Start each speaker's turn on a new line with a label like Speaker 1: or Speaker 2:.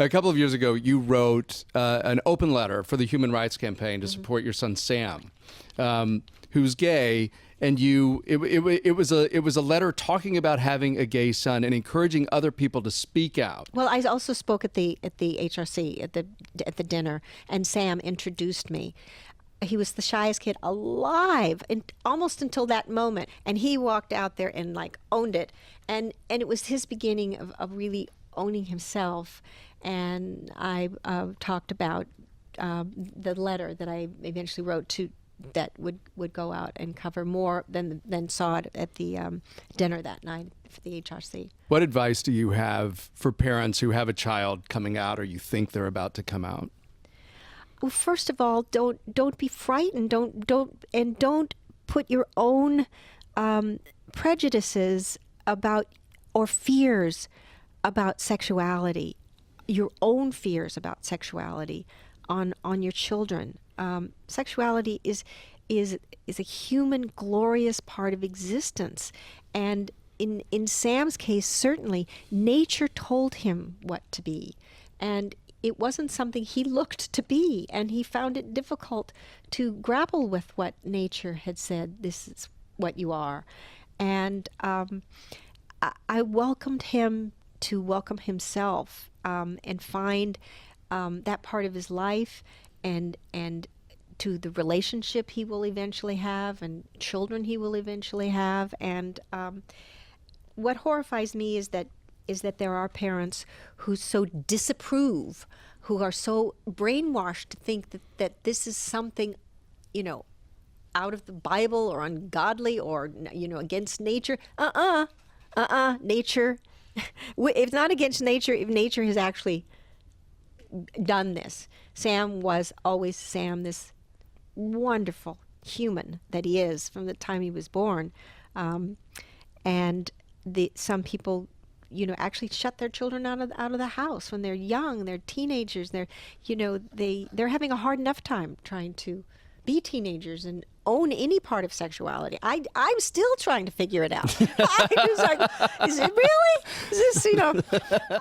Speaker 1: A couple of years ago, you wrote an open letter for the Human Rights Campaign to support your son Sam, who's gay, and it was a letter talking about having a gay son and encouraging other people to speak out.
Speaker 2: Well, I also spoke at the HRC at the dinner, and Sam introduced me. He was the shyest kid alive, and almost until that moment, and he walked out there and like owned it, and it was his beginning of really owning himself. And I talked about the letter that I eventually wrote to that would go out and cover more than saw it at the dinner that night for the HRC.
Speaker 1: What advice do you have for parents who have a child coming out or you think they're about to come out?
Speaker 2: Well, first of all, don't be frightened. Don't put your own prejudices about or fears about sexuality, your own fears about sexuality, on your children. Sexuality is a human, glorious part of existence, and in Sam's case, certainly nature told him what to be, and it wasn't something he looked to be, and he found it difficult to grapple with what nature had said. This is what you are, and I welcomed him to welcome himself and find that part of his life, and to the relationship he will eventually have and children he will eventually have. And what horrifies me is that there are parents who so disapprove, who are so brainwashed to think that this is something, out of the Bible or ungodly or, against nature. Nature. It's not against nature if nature has actually done this. Sam was always Sam, this wonderful human that he is from the time he was born. And some people, actually shut their children out of the house when they're young. They're teenagers. They're having a hard enough time trying to be teenagers and own any part of sexuality. I'm still trying to figure it out. I was like, is it really? Is this,